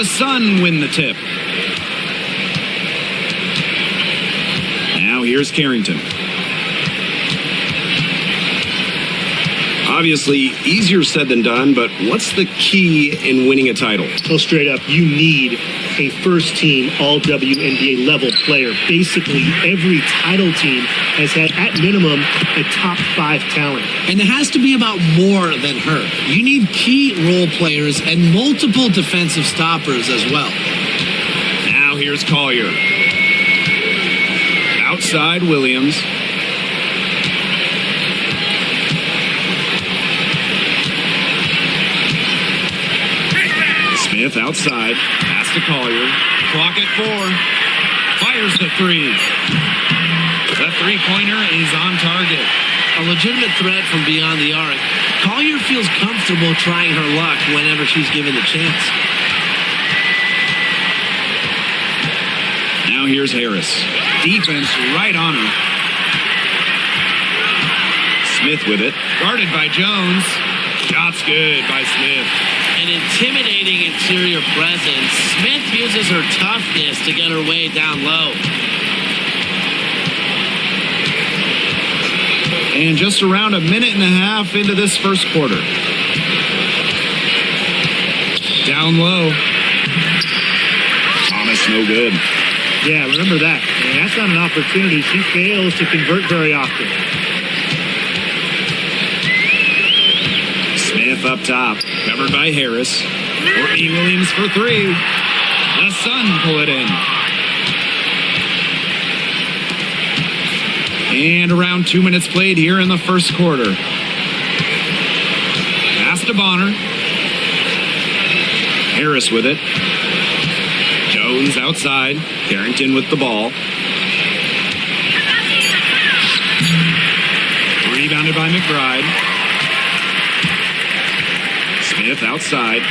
the Sun win the tip. Now here's Carrington. Obviously, easier said than done, but what's the key in winning a title? Well, straight up, you need a first-team All-WNBA level player. Basically, every title team has had, at minimum, a top 5 talent. And it has to be about more than her. You need key role players and multiple defensive stoppers as well. Now here's Collier. Outside Williams. Smith outside, pass to Collier, clock at 4, fires the 3. The three-pointer is on target. A legitimate threat from beyond the arc. Collier feels comfortable trying her luck whenever she's given the chance. Now here's Harris. Defense right on her. Smith with it, guarded by Jones. Shot's good by Smith. An intimidating interior presence. Smith uses her toughness to get her way down low. And just around a minute and a half into this first quarter. Down low. Thomas no good. Yeah, remember that. And that's not an opportunity. She fails to convert very often. Smith up top, covered by Harris. Courtney Williams for 3. The Sun pull it in. And around 2 minutes played here in the first quarter. Pass to Bonner. Harris with it. Jones outside. Carrington with the ball. Rebounded by McBride. Smith outside.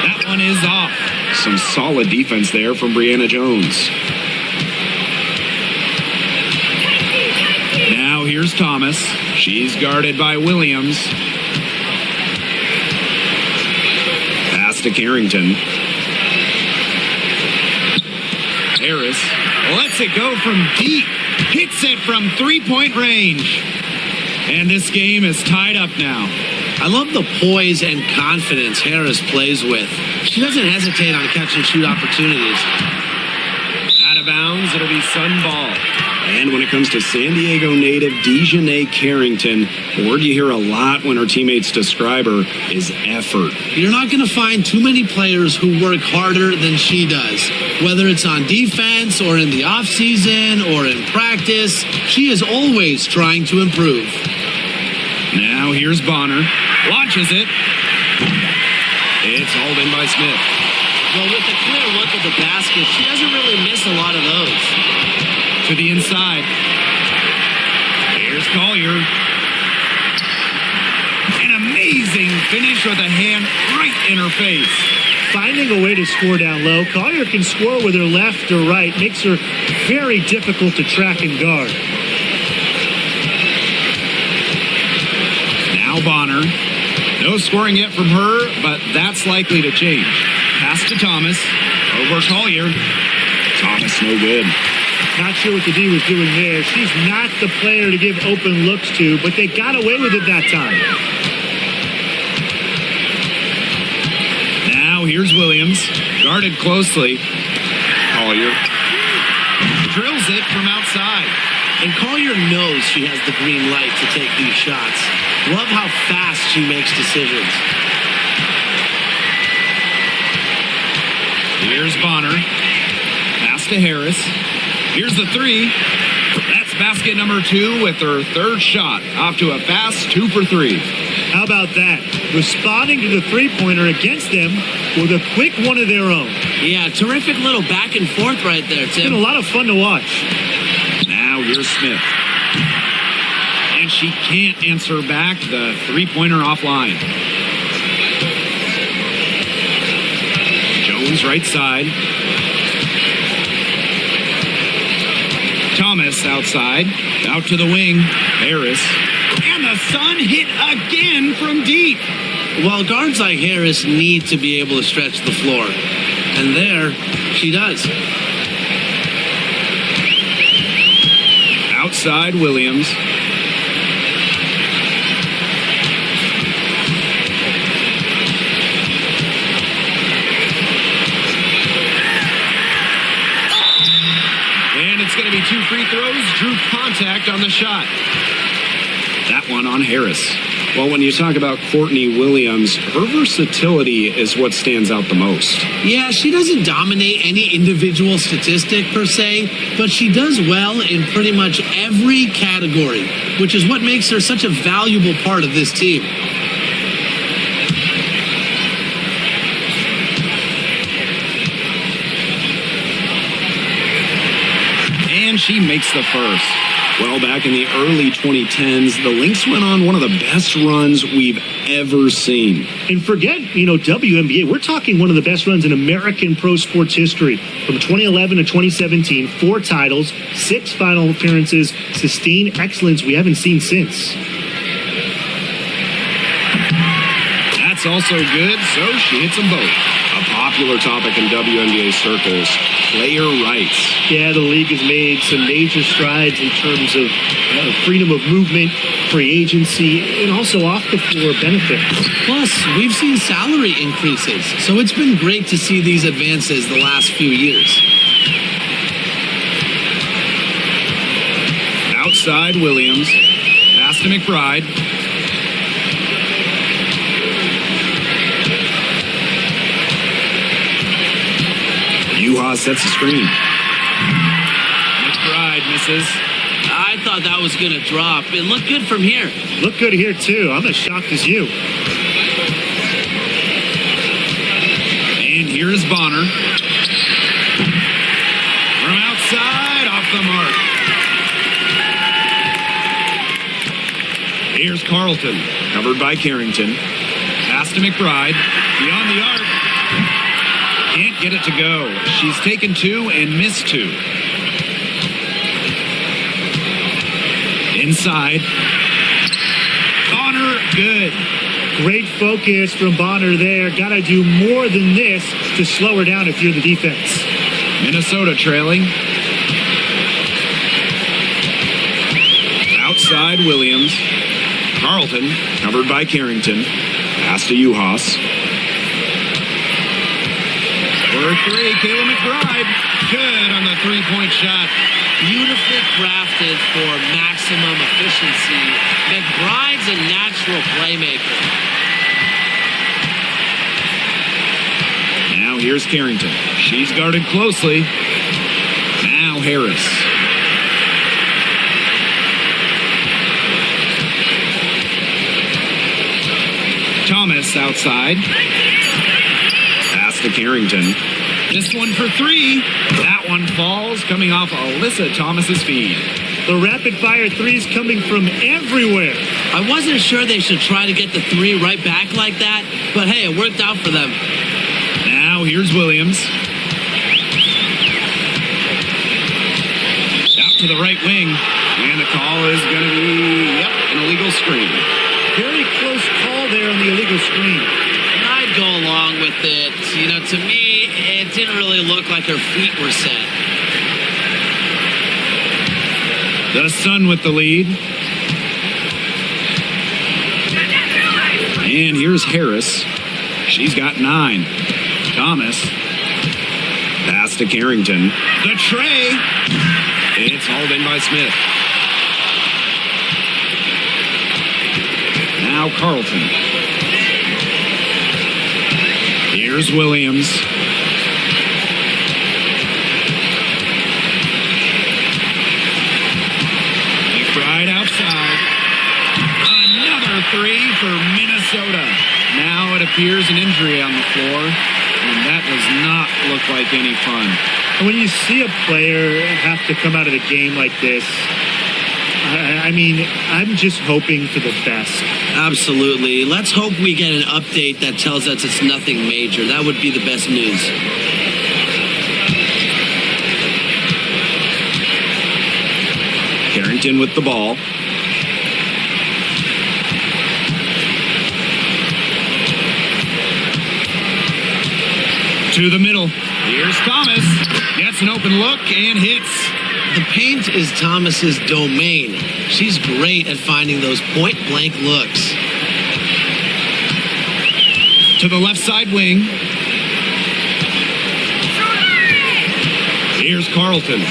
That one is off. Some solid defense there from Brianna Jones. Now here's Thomas. She's guarded by Williams. Pass to Carrington. Harris lets it go from deep. Hits it from three-point range. And this game is tied up now. I love the poise and confidence Harris plays with. She doesn't hesitate on catch and shoot opportunities. Out of bounds, it'll be Sun ball. And when it comes to San Diego native Dejanay Carrington, the word you hear a lot when her teammates describe her is effort. You're not going to find too many players who work harder than she does. Whether it's on defense or in the offseason or in practice, she is always trying to improve. Now here's Bonner. Launches it. It's hauled in by Smith. Well, with a clear look at the basket, she doesn't really miss a lot of those. To the inside. Here's Collier. An amazing finish with a hand right in her face. Finding a way to score down low. Collier can score with her left or right. Makes her very difficult to track and guard. Now Bonner. No scoring yet from her, but that's likely to change. Pass to Thomas. Over Collier. Thomas no good. Not sure what the D was doing there. She's not the player to give open looks to, but they got away with it that time. Now here's Williams. Guarded closely. Collier drills it from outside. And Collier knows she has the green light to take these shots. Love how fast she makes decisions. Here's Bonner. Pass to Harris. Here's the 3. That's basket number 2 with her third shot. Off to a fast 2 for 3. How about that? Responding to the three-pointer against them with a quick one of their own. Yeah, terrific little back and forth right there, Tim. It's been a lot of fun to watch. Now here's Smith. And she can't answer back the three-pointer offline. Jones right side. Thomas outside. Out to the wing. Harris. And the Sun hit again from deep. Well, guards like Harris need to be able to stretch the floor. And there, she does. Outside Williams. And it's going to be 2 free throws. Drew contact on the shot. That one on Harris. Well, when you talk about Courtney Williams, her versatility is what stands out the most. Yeah, she doesn't dominate any individual statistic per se, but she does well in pretty much every category, which is what makes her such a valuable part of this team. And she makes the first. Well, back in the early 2010s, the Lynx went on one of the best runs we've ever seen. And forget, WNBA, we're talking one of the best runs in American pro sports history. From 2011 to 2017, 4 titles, 6 final appearances, sustained excellence we haven't seen since. That's also good, so she hits them both. A popular topic in WNBA circles, player rights. Yeah, the league has made some major strides in terms of freedom of movement, free agency, and also off-the-floor benefits. Plus, we've seen salary increases, so it's been great to see these advances the last few years. Outside Williams, pass to McBride. Yuha sets the screen. McBride misses. I thought that was going to drop. It looked good from here. Look good here, too. I'm as shocked as you. And here's Bonner. From outside, off the mark. Here's Carlton, covered by Carrington. Pass to McBride. Beyond the arc. Can't get it to go. She's taken 2 and missed 2. Inside. Bonner, good. Great focus from Bonner there. Got to do more than this to slow her down if you're the defense. Minnesota trailing. Outside Williams. Carlton, covered by Carrington. Pass to Uhas. For 3, Kayla McBride. Good on the 3-point shot. Beautifully crafted for maximum efficiency. McBride's a natural playmaker. Now here's Carrington. She's guarded closely. Now Harris. Thomas outside. Pass to Carrington. This one for 3. That one falls, coming off Alyssa Thomas's feed. The rapid-fire threes coming from everywhere. I wasn't sure they should try to get the 3 right back like that, but hey, it worked out for them. Now here's Williams. Out to the right wing. And the call is going to be, an illegal screen. Very close call there on the illegal screen. I'd go along with it. To me, it didn't really look like her feet were set. The Sun with the lead. And here's Harris. She's got 9. Thomas. Pass to Carrington. The tray. It's hauled in by Smith. Now Carlton. Here's Williams. McBride outside. Another 3 for Minnesota. Now it appears an injury on the floor, and that does not look like any fun. And when you see a player have to come out of the game like this, I'm just hoping for the best. Absolutely. Let's hope we get an update that tells us it's nothing major. That would be the best news. Carrington with the ball. To the middle. Here's Thomas. Gets an open look and hits. The paint is Thomas's domain. She's great at finding those point-blank looks. To the left side wing. Here's Carlton.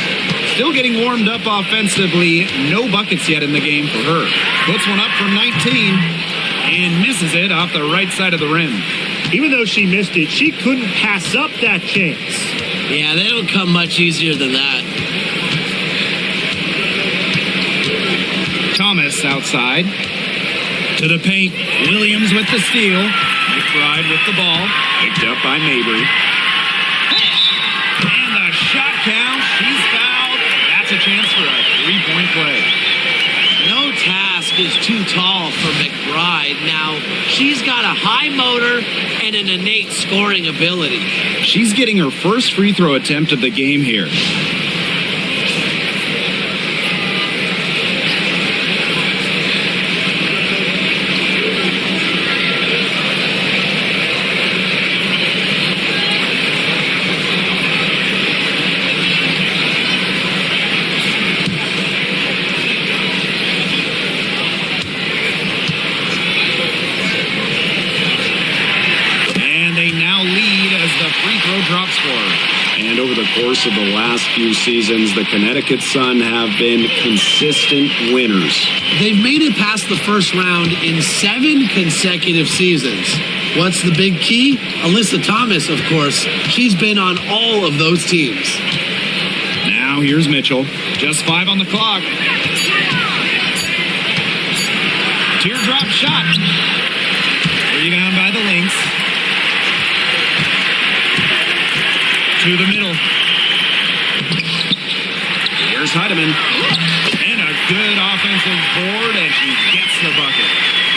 Still getting warmed up offensively. No buckets yet in the game for her. Puts one up from 19 and misses it off the right side of the rim. Even though she missed it, she couldn't pass up that chance. Yeah, they don't come much easier than that. Thomas outside. To the paint. Williams with the steal. McBride with the ball. Picked up by Mabry. And the shot count. She's fouled. That's a chance for a three-point play. No task is too tall for McBride. Now, she's got a high motor and an innate scoring ability. She's getting her first free throw attempt of the game here. Drops for her. And over the course of the last few seasons, the Connecticut Sun have been consistent winners. They've made it past the first round in 7 consecutive seasons. What's the big key? Alyssa Thomas, of course. She's been on all of those teams. Now here's Mitchell. Just 5 on the clock. Teardrop shot. Rebound by the Lynx. To the middle. Here's Heidemann. And a good offensive board, and she gets the bucket.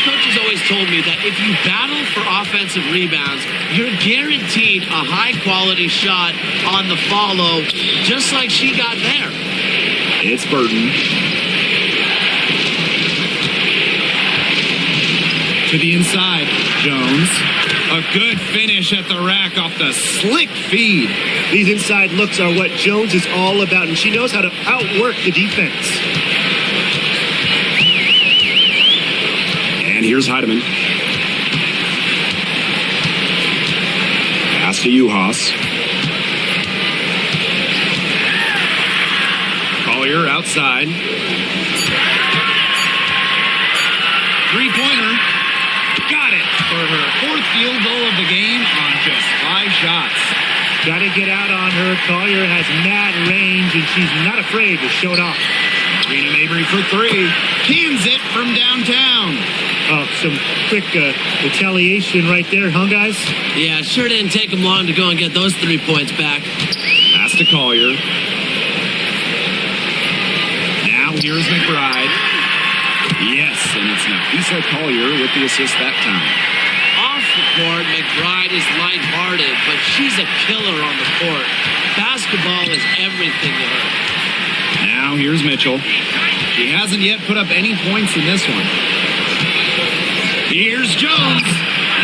Coach has always told me that if you battle for offensive rebounds, you're guaranteed a high-quality shot on the follow, just like she got there. It's Burton. To the inside. Jones. A good finish at the rack off the slick feed. These inside looks are what Jones is all about, and she knows how to outwork the defense. And here's Heidemann. Pass to Uhas. Collier outside. Three-pointer. Got it for her 4th field goal of the game on just 5 shots. Got to get out on her. Collier has mad range, and she's not afraid to show it off. Marina Mabry for 3. Cans it from downtown. Oh, some quick retaliation right there, huh, guys? Yeah, it sure didn't take them long to go and get those 3 points back. Pass to Collier. Now here's McBride. Yes, and it's Nafisa Collier with the assist that time. Off the court, McBride is lighthearted, but she's a killer on the court. Basketball is everything to her. Now here's Mitchell. She hasn't yet put up any points in this one. Here's Jones,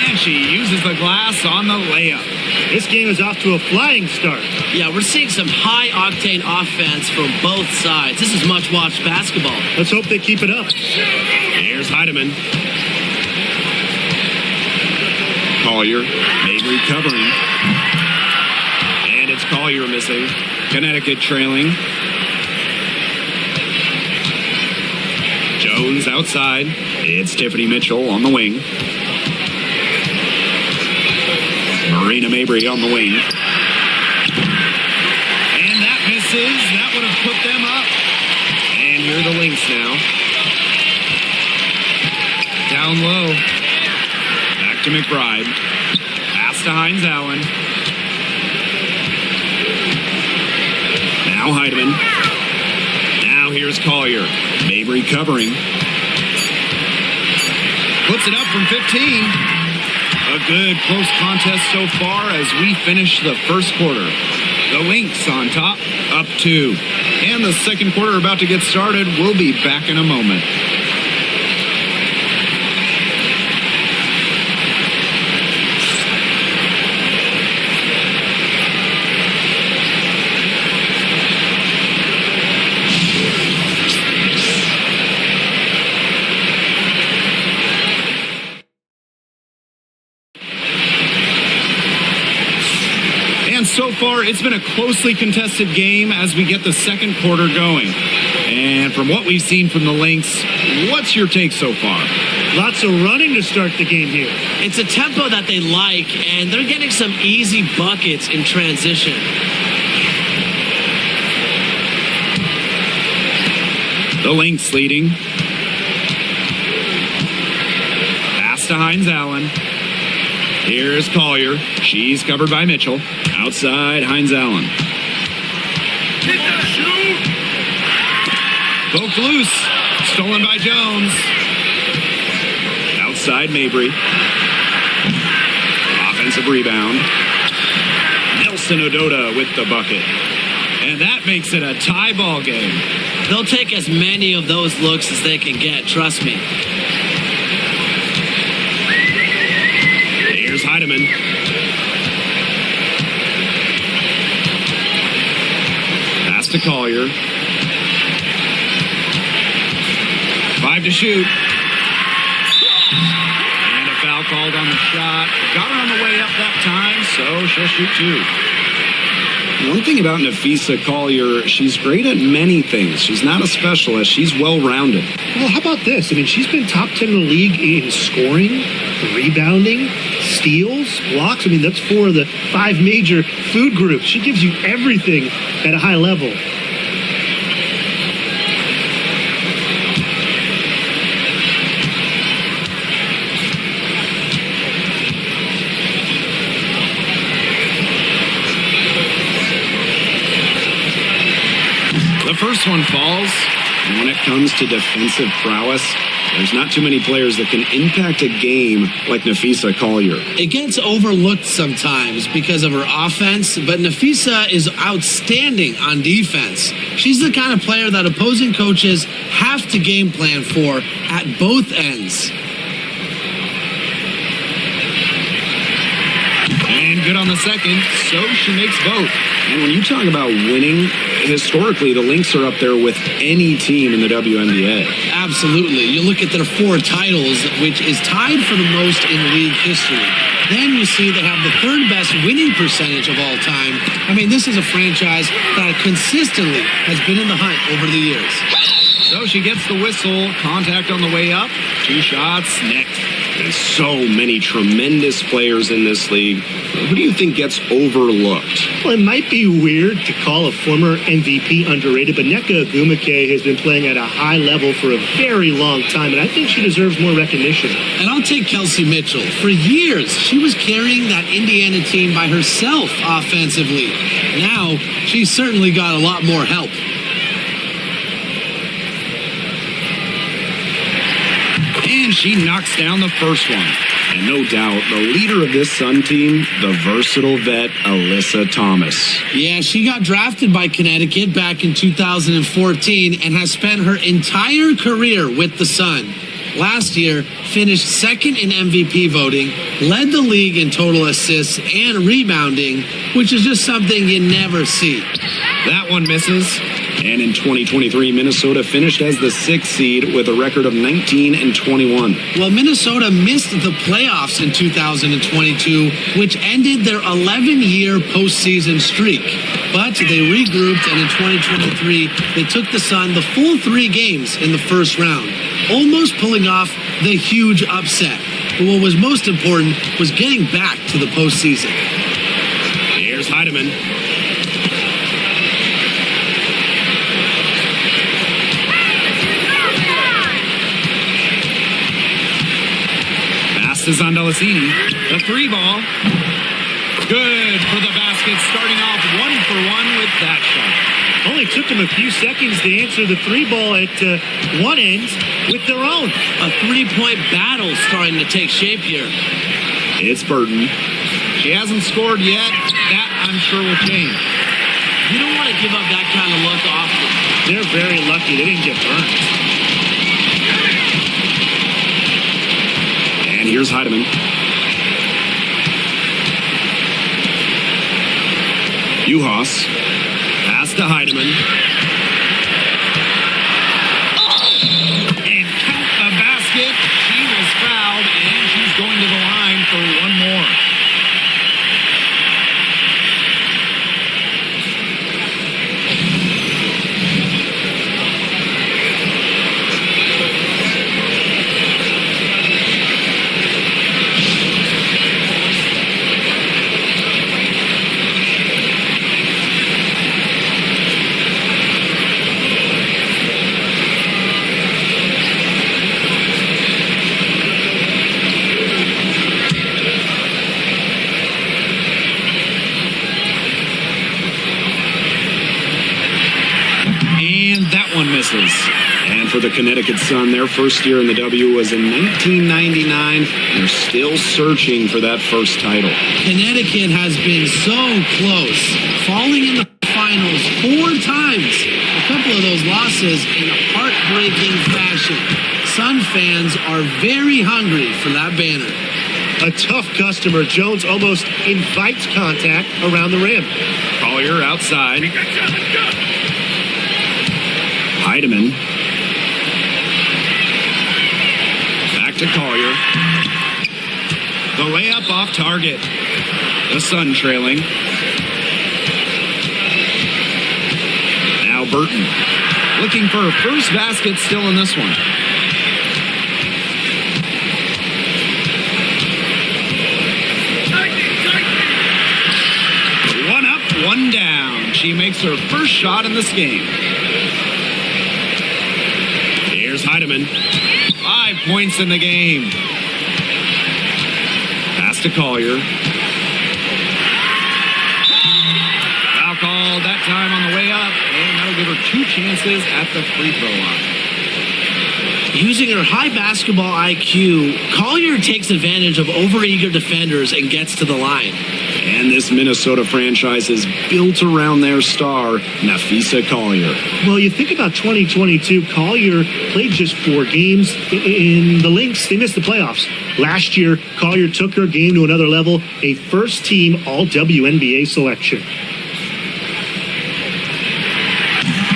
and she uses the glass on the layup. This game is off to a flying start. Yeah, we're seeing some high-octane offense from both sides. This is much-watched basketball. Let's hope they keep it up. Here's Heidemann. Collier, Mabry covering. And it's Collier missing. Connecticut trailing. Jones outside. It's Tiffany Mitchell on the wing. Marina Mabry on the wing. And that misses. That would have put them up. And here are the Lynx now. Down low. Back to McBride. Pass to Hines Allen. Now Heidemann. Now here's Collier. Mabry covering. Puts it up from 15. A good close contest so far as we finish the first quarter. The Lynx on top, up 2. And the second quarter about to get started. We'll be back in a moment. So far, it's been a closely contested game as we get the second quarter going. And from what we've seen from the Lynx, what's your take so far? Lots of running to start the game here. It's a tempo that they like, and they're getting some easy buckets in transition. The Lynx leading. Pass to Hines Allen. Here's Collier. She's covered by Mitchell. Outside, Hines Allen. Poked loose. Stolen by Jones. Outside, Mabry. Offensive rebound. Nelson Odota with the bucket. And that makes it a tie ball game. They'll take as many of those looks as they can get, trust me. Here's Heidemann. Pass to Collier. 5 to shoot. And a foul called on the shot. Got her on the way up that time, so she'll shoot 2. One thing about Napheesa Collier, she's great at many things. She's not a specialist. She's well-rounded. Well, how about this? I mean, she's been top 10 in the league in scoring, rebounding, steals, blocks. I mean, that's 4 of the 5 major food groups. She gives you everything at a high level. The first one falls, and when it comes to defensive prowess, there's not too many players that can impact a game like Napheesa Collier. It gets overlooked sometimes because of her offense, but Napheesa is outstanding on defense. She's the kind of player that opposing coaches have to game plan for at both ends. And good on the second, so she makes both. And when you talk about winning, historically, the Lynx are up there with any team in the WNBA. Absolutely. You look at their 4 titles, which is tied for the most in league history. Then you see they have the 3rd best winning percentage of all time. I mean, this is a franchise that consistently has been in the hunt over the years. So she gets the whistle, contact on the way up, 2 shots, net. There's so many tremendous players in this league. Who do you think gets overlooked? Well, it might be weird to call a former MVP underrated, but Nneka Ogwumike has been playing at a high level for a very long time, and I think she deserves more recognition. And I'll take Kelsey Mitchell. For years, she was carrying that Indiana team by herself offensively. Now, she's certainly got a lot more help. And she knocks down the first one. And no doubt, the leader of this Sun team, the versatile vet, Alyssa Thomas. Yeah, she got drafted by Connecticut back in 2014 and has spent her entire career with the Sun. Last year, finished 2nd in MVP voting, led the league in total assists and rebounding, which is just something you never see. That one misses. And in 2023, Minnesota finished as the 6th seed with a record of 19-21. Well, Minnesota missed the playoffs in 2022, which ended their 11-year postseason streak. But they regrouped, and in 2023, they took the Sun the full 3 games in the first round, almost pulling off the huge upset. But what was most important was getting back to the postseason. Here's Heidemann. To Zondalicini, the 3 ball. Good for the basket, starting off 1-for-1 with that shot. Only took them a few seconds to answer the 3 ball at one end with their own. A 3-point battle starting to take shape here. It's Burton. She hasn't scored yet. That, I'm sure, will change. You don't want to give up that kind of look often. They're very lucky they didn't get burned. And here's Heidemann. Juhas. Pass to Heidemann. And count the basket. She was fouled, and she's going to the line for one more. misses. And for the Connecticut Sun, their first year in the W was in 1999. They're still searching for that first title. Connecticut has been so close, falling in the finals 4 times. A couple of those losses in heartbreaking fashion. Sun fans are very hungry for that banner. A tough customer. Jones almost invites contact around the rim. Collier outside. Heidemann. Back to Collier. The layup off target. The Sun trailing. Now Burton. Looking for a first basket still in this one. One up, one down. She makes her first shot in this game. Here's Heidemann. 5 points in the game. Pass to Collier. Foul called that time on the way up, and that'll give her 2 chances at the free throw line. Using her high basketball IQ, Collier takes advantage of overeager defenders and gets to the line. And this Minnesota franchise is built around their star, Napheesa Collier. Well, you think about 2022, Collier played just 4 games in the Lynx. They missed the playoffs. Last year, Collier took her game to another level, a first-team All-WNBA selection.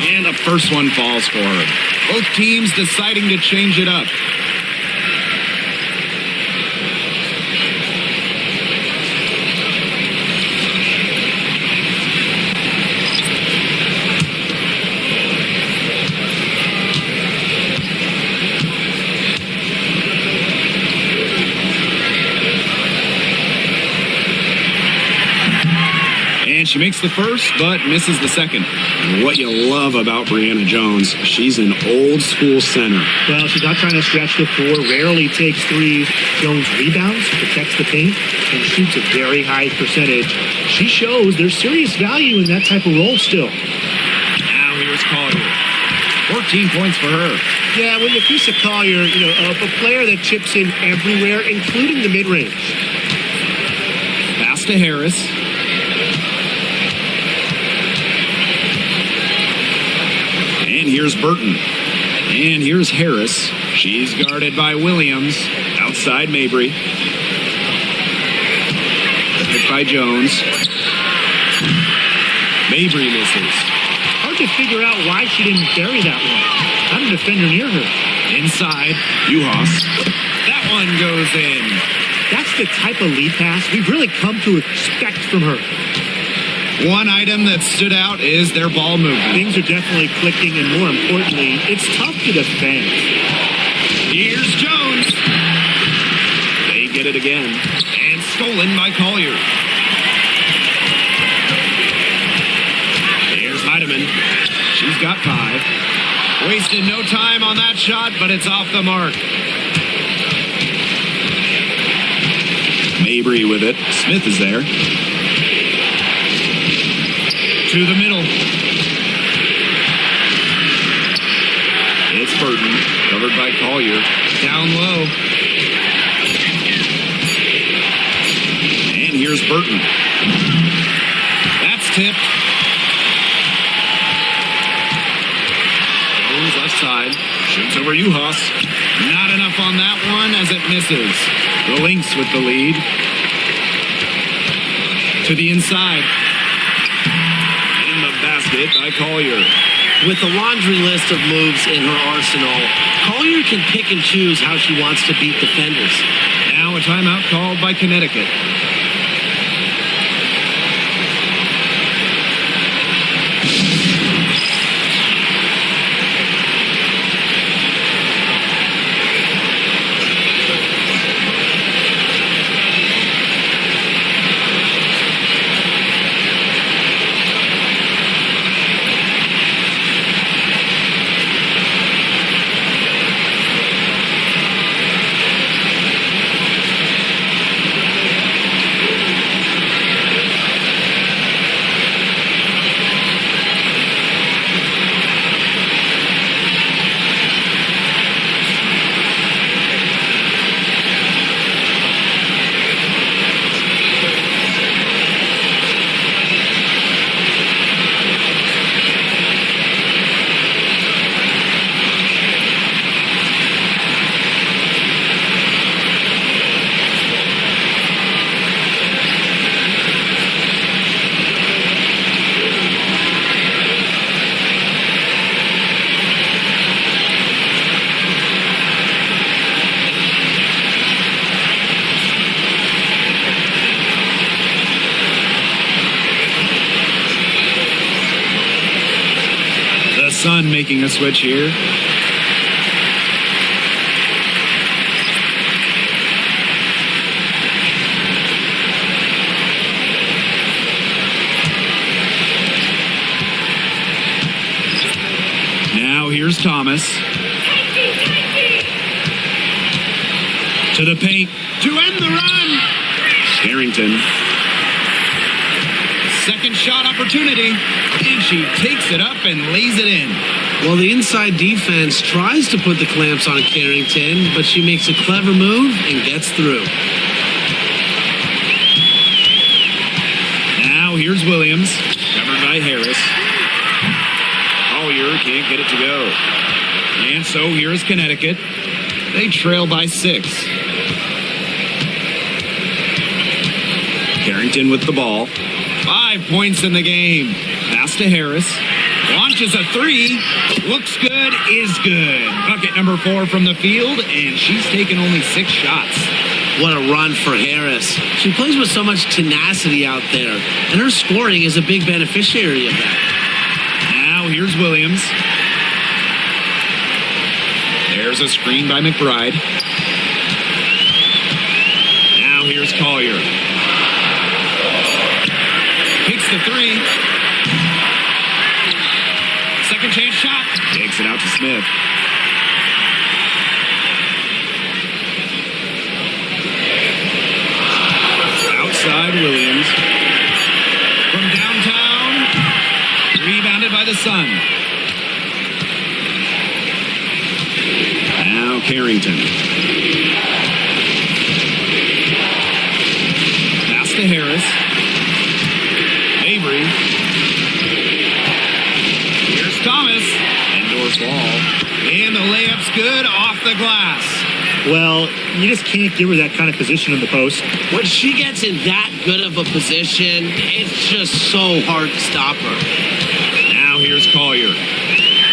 And the first one falls for her. Both teams deciding to change it up. And she makes the first, but misses the second. And what you love about Brianna Jones, she's an old school center. Well, she's not trying to stretch the floor, rarely takes threes. Jones rebounds, protects the paint, and shoots a very high percentage. She shows there's serious value in that type of role still. Now here's Collier. 14 points for her. Yeah, when Napheesa Collier, a player that chips in everywhere, including the mid-range. Pass to Harris. And here's Burton. And here's Harris. She's guarded by Williams. Outside Mabry. Hit by Jones. Mabry misses. Hard to figure out why she didn't bury that one. Not a defender near her. Inside, Uhas. That one goes in. That's the type of lead pass we've really come to expect from her. One item that stood out is their ball movement. Things are definitely clicking, and more importantly, it's tough to defend. Here's Jones. They get it again. And stolen by Collier. Here's Heidemann. She's got 5. Wasted no time on that shot, but it's off the mark. Mabry with it. Smith is there. To the middle. It's Burton, covered by Collier. Down low. And here's Burton. That's tipped. Jones left side. Shoots over Uhas. Not enough on that one as it misses. The Lynx with the lead. To the inside. Basket by Collier. With a laundry list of moves in her arsenal, Collier can pick and choose how she wants to beat defenders. Now a timeout called by Connecticut. Sun making a switch here. Now here's Thomas. To the paint to end the run. Carrington. Second shot opportunity, and she takes it up and lays it in. Well, the inside defense tries to put the clamps on Carrington, but she makes a clever move and gets through. Now here's Williams, covered by Harris. Collier can't get it to go. And so here's Connecticut. They trail by 6. Carrington with the ball. 5 points in the game. Pass to Harris. Launches a 3. Looks good, is good. Bucket number 4 from the field, and she's taken only 6 shots. What a run for Harris. She plays with so much tenacity out there, and her scoring is a big beneficiary of that. Now here's Williams. There's a screen by McBride. Now here's Collier. Takes the 3. Second chance shot. Takes it out to Smith. Outside Williams. From downtown. Rebounded by the Sun. Now Carrington. Pass to Harris. Avery. Here's Thomas. Indoor ball. And the layup's good off the glass. Well, you just can't give her that kind of position in the post. When she gets in that good of a position, it's just so hard to stop her. Now here's Collier.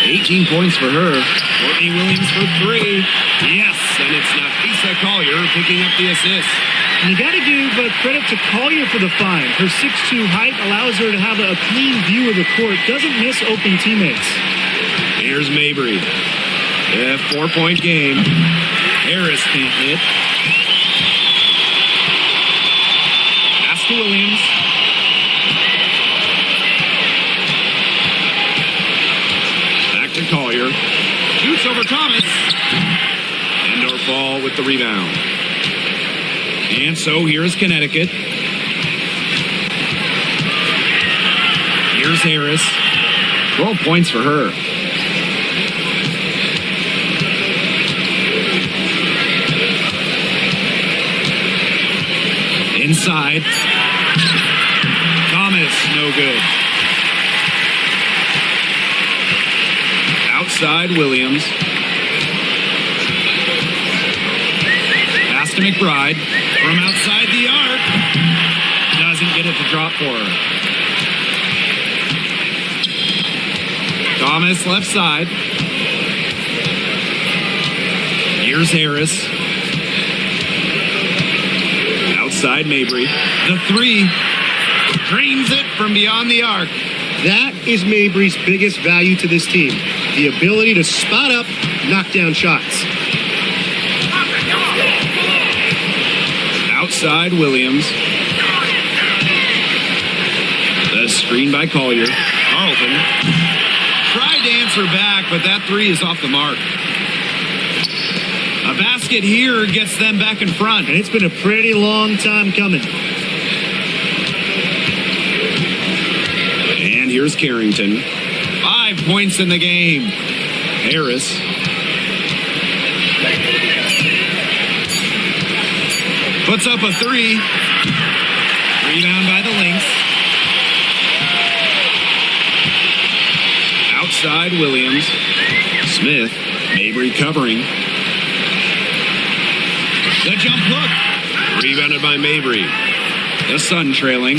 18 points for her. Courtney Williams for 3. Yes, and it's Nafisa Collier picking up the assist. And you got to give credit to Collier for the find. Her 6'2" height allows her to have a clean view of the court. Doesn't miss open teammates. Here's Mabry. A 4-point game. Harris can't hit. Pass to Williams. Back to Collier. Shoots over Thomas. Indoor fall with the rebound. And so here's Connecticut. Here's Harris. 12 points for her. Inside. Thomas, no good. Outside, Williams. Pass to McBride. From outside the arc. Doesn't get it to drop for her. Thomas, left side. Here's Harris. Outside Mabry. The 3. Drains it from beyond the arc. That is Mabry's biggest value to this team. The ability to spot up, knock down shots. Outside Williams. The screen by Collier. Carlton. Tried to answer back, but that 3 is off the mark. A basket here gets them back in front. And it's been a pretty long time coming. And here's Carrington. 5 points in the game. Harris. Puts up a 3. Rebound by the Lynx. Outside Williams. Smith. Mabry covering. The jump hook. Rebounded by Mabry. The Sun trailing.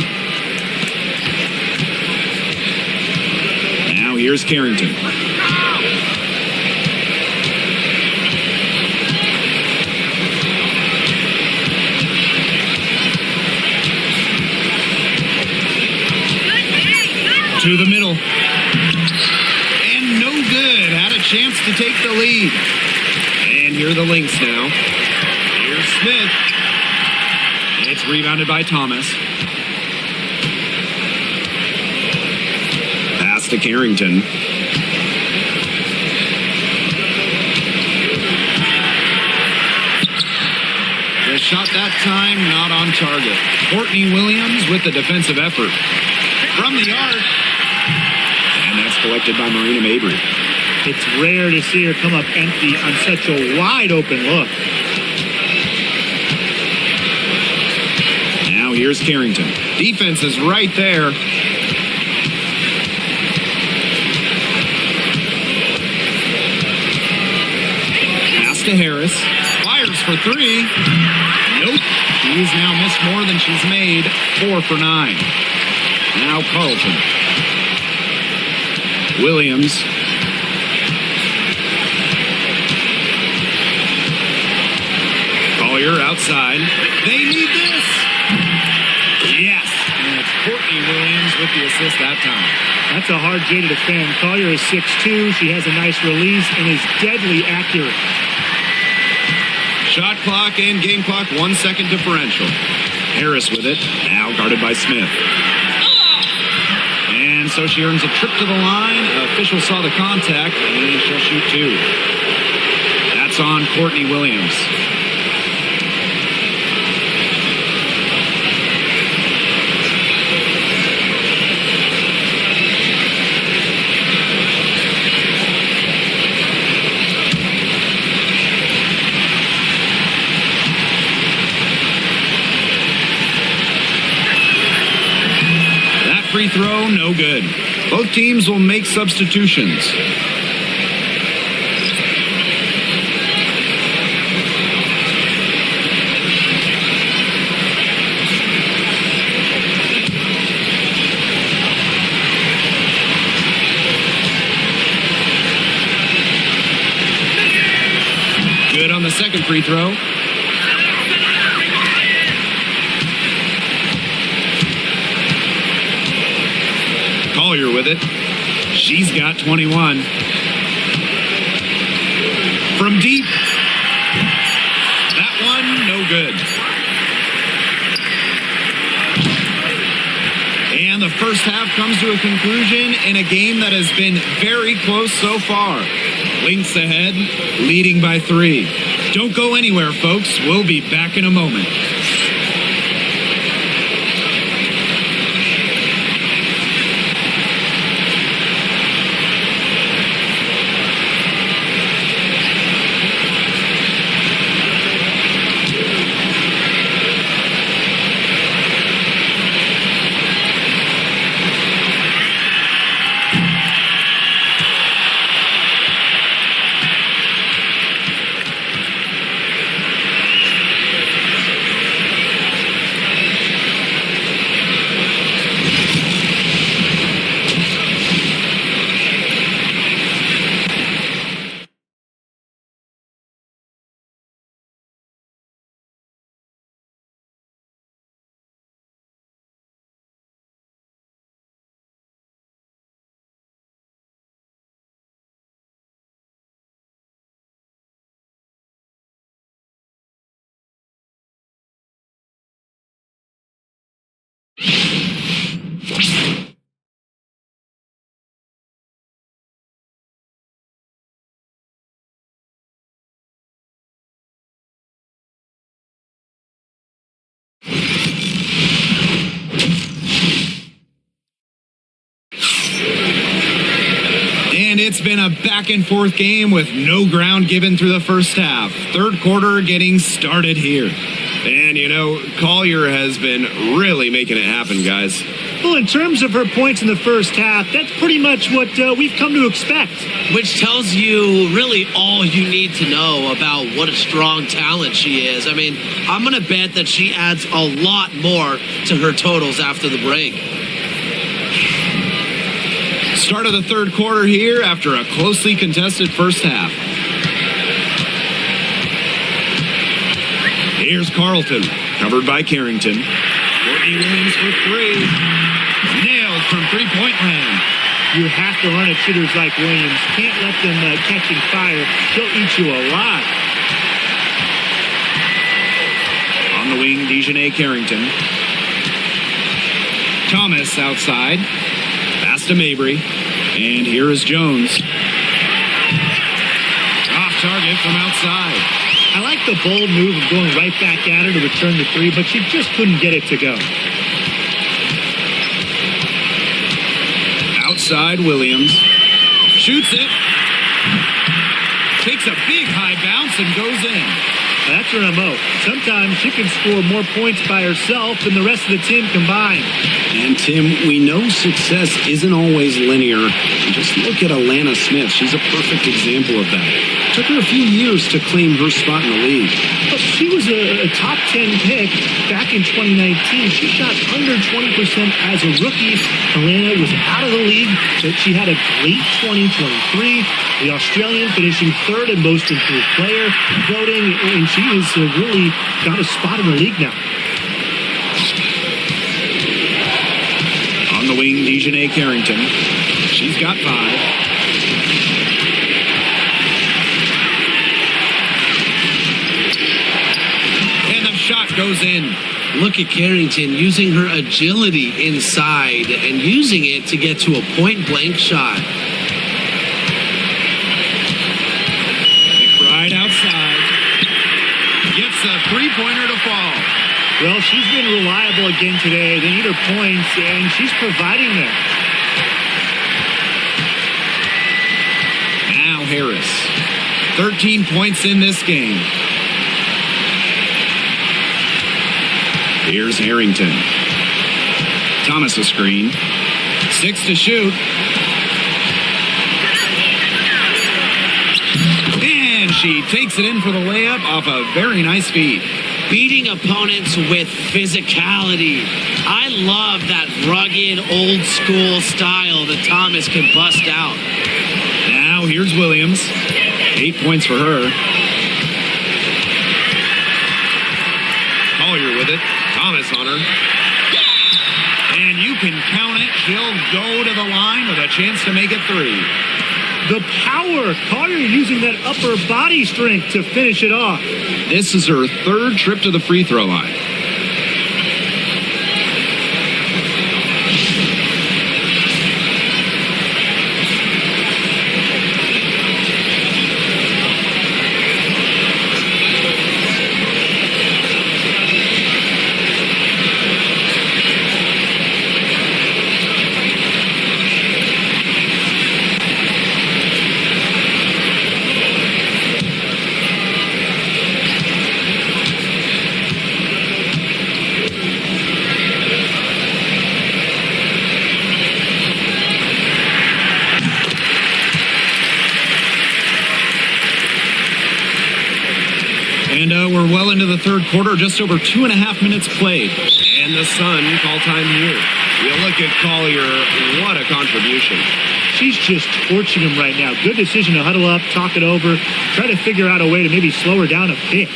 Now here's Carrington. To the middle. And no chance to take the lead. And here are the Lynx now. Here's Smith. It's rebounded by Thomas. Pass to Carrington. The shot that time not on target. Courtney Williams with the defensive effort. From the arc. And that's collected by Marina Mabry. It's rare to see her come up empty on such a wide open look. Now here's Carrington. Defense is right there. Pass to Harris. Fires for three. Nope. She's now missed more than she's made. 4 for 9. Now Carlton. Williams. Collier outside. They need this. Yes. And it's Courtney Williams with the assist that time. That's a hard J to defend. Collier is 6'2". She has a nice release and is deadly accurate. Shot clock and game clock, 1 second differential. Harris with it, now guarded by Smith. And so she earns a trip to the line. Official saw the contact, and she'll shoot 2. That's on Courtney Williams. Free throw, no good. Both teams will make substitutions. Good on the second free throw. Collier with it. She's got 21. From deep. That one, no good. And the first half comes to a conclusion in a game that has been very close so far. Lynx ahead, leading by 3. Don't go anywhere, folks. We'll be back in a moment. And it's been a back and forth game with no ground given through the first half. Third quarter getting started here. And, you know, Collier has been really making it happen, guys. Well, in terms of her points in the first half, that's pretty much what we've come to expect. Which tells you really all you need to know about what a strong talent she is. I mean, I'm going to bet that she adds a lot more to her totals after the break. Start of the third quarter here after a closely contested first half. Here's Carlton, covered by Carrington. Courtney Williams for 3. Nailed from three-point land. You have to run at shooters like Williams. Can't let them catching fire. They'll eat you alive. On the wing, Dejanay Carrington. Thomas outside. Pass to Mabry. And here is Jones. Off target from outside. I like the bold move of going right back at her to return the three, but she just couldn't get it to go. Outside Williams. Shoots it. Takes a big high bounce and goes in. That's her MO. Sometimes she can score more points by herself than the rest of the team combined. And Tim, we know success isn't always linear. Just look at Alana Smith. She's a perfect example of that. Took her a few years to claim her spot in the league. But she was a top 10 pick back in 2019. She shot under 20% as a rookie. Alana was out of the league, but she had a great 2023. The Australian finishing third in most improved player voting, and she has really got a spot in the league now. On the wing, Dejanay Carrington. She's got 5. Shot goes in. Look at Carrington using her agility inside and using it to get to a point-blank shot. McBride outside. Gets a three-pointer to fall. Well, she's been reliable again today. They need her points, and she's providing them. Now Harris. 13 points in this game. Here's Harrington. Thomas a screen. 6 to shoot. And she takes it in for the layup off a very nice feed. Beating opponents with physicality. I love that rugged, old-school style that Thomas can bust out. Now here's Williams. 8 points for her. Collier with it. Thomas on her. And you can count it. She'll go to the line with a chance to make it 3. The power. Collier using that upper body strength to finish it off. This is her 3rd trip to the free throw line. And we're well into the 3rd quarter, just over 2.5 minutes played. And the Sun call time here. You look at Collier, what a contribution. She's just torching him right now. Good decision to huddle up, talk it over, try to figure out a way to maybe slow her down a bit.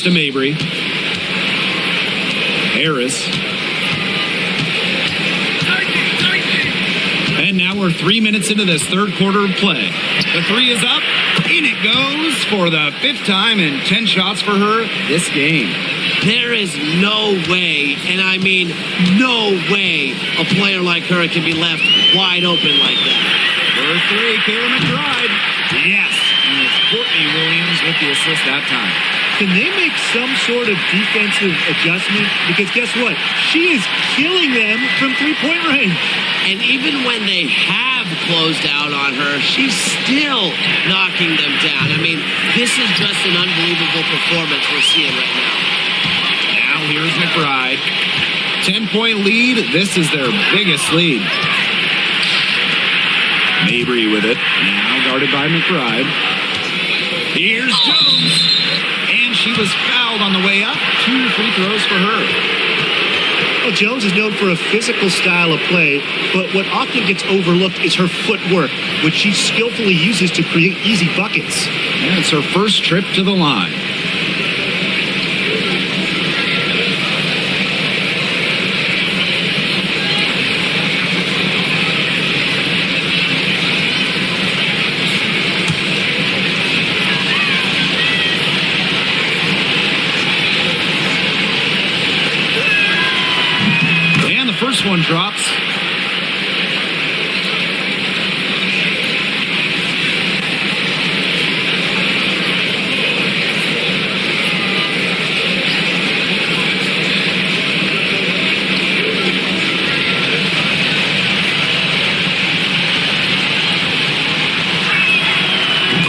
to Mabry. Harris. And now we're 3 minutes into this third quarter of play. The three is up. In it goes for the 5th time and 10 shots for her this game. There is no way, and I mean no way, a player like her can be left wide open like that. For 3, Kayla McBride. Yes. And it's Courtney Williams with the assist that time. Can they make some sort of defensive adjustment? Because guess what? She is killing them from three-point range. And even when they have closed out on her, she's still knocking them down. I mean, this is just an unbelievable performance we're seeing right now. Now here's McBride. 10-point lead. This is their biggest lead. Mabry with it. Now guarded by McBride. Here's Jones. And she was fouled on the way up. 2 free throws for her. Well, Jones is known for a physical style of play, but what often gets overlooked is her footwork, which she skillfully uses to create easy buckets. Yeah, it's her first trip to the line. First one drops.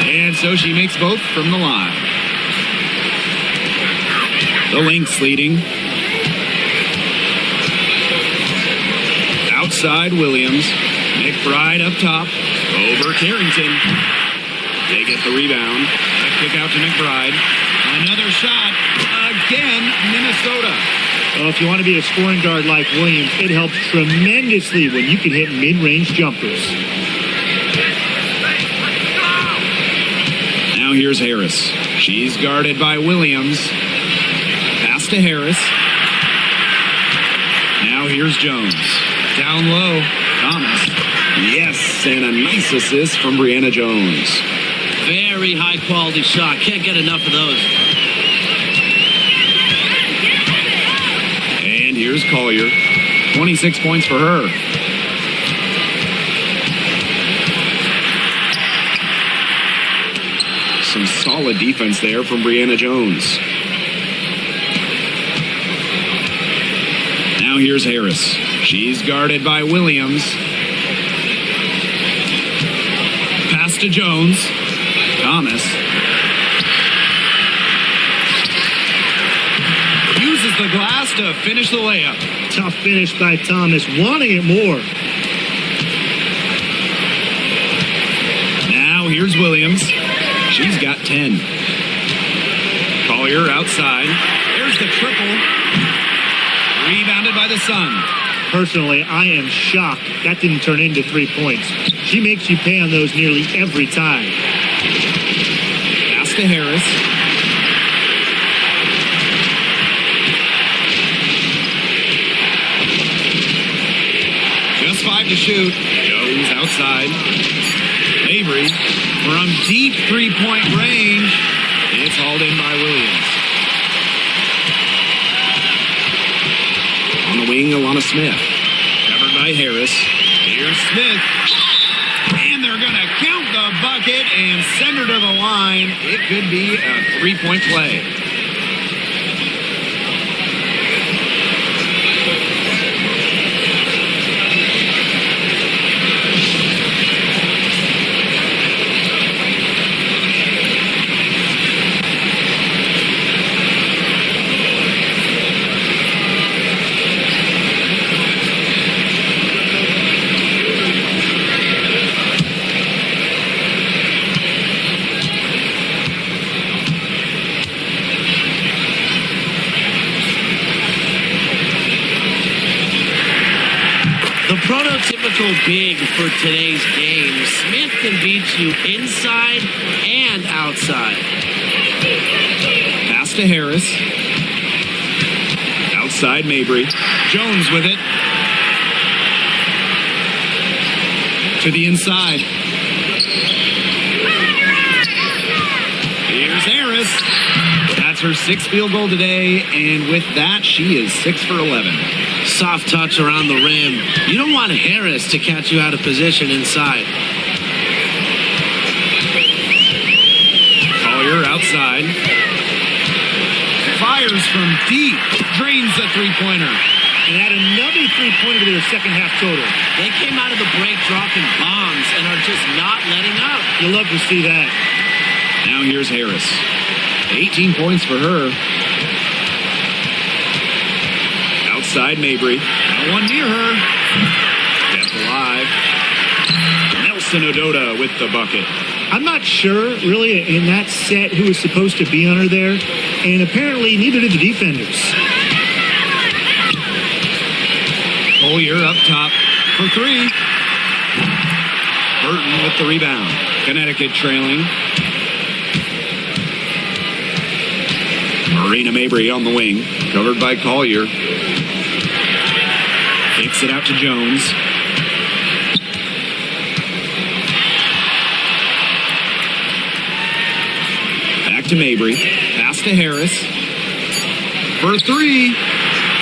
And so she makes both from the line. The Lynx leading. Outside Williams. McBride up top. Over Carrington. They get the rebound. A kick out to McBride. Another shot. Again, Minnesota. Well, if you want to be a scoring guard like Williams, it helps tremendously when you can hit mid-range jumpers. Now here's Harris. She's guarded by Williams. Pass to Harris. Now here's Jones. Down low, Thomas. Yes, and a nice assist from Brianna Jones. Very high-quality shot. Can't get enough of those. And here's Collier. 26 points for her. Some solid defense there from Brianna Jones. Now here's Harris. She's guarded by Williams. Pass to Jones. Thomas. Uses the glass to finish the layup. Tough finish by Thomas, wanting it more. Now here's Williams. She's got 10. Collier outside. There's the triple. Rebounded by the Sun. Personally, I am shocked that didn't turn into 3 points. She makes you pay on those nearly every time. Pass to Harris. Just 5 to shoot. Jones outside. Mabry from deep 3-point range. It's hauled in by Williams. On the wing, Alana Smith. Covered by Harris. Here's Smith. And they're going to count the bucket and send her to the line. It could be a 3-point play. Prototypical big for today's game. Smith can beat you inside and outside. Pass to Harris. Outside Mabry. Jones with it. To the inside. Here's Harris. That's her 6th field goal today, and with that, she is 6 for 11. Soft touch around the rim. You don't want Harris to catch you out of position inside. Collier outside. Fires from deep. Drains the three-pointer. And add another three-pointer to their second half total. They came out of the break dropping bombs and are just not letting up. You'll love to see that. Now here's Harris. 18 points for her. Outside Mabry. One near her. Kept alive. Nelson Ododa with the bucket. I'm not sure, really, in that set who was supposed to be on her there. And apparently, neither did the defenders. Collier up top for 3. Burton with the rebound. Connecticut trailing. Marina Mabry on the wing. Covered by Collier. Kicks it out to Jones. Back to Mabry. Pass to Harris. For 3.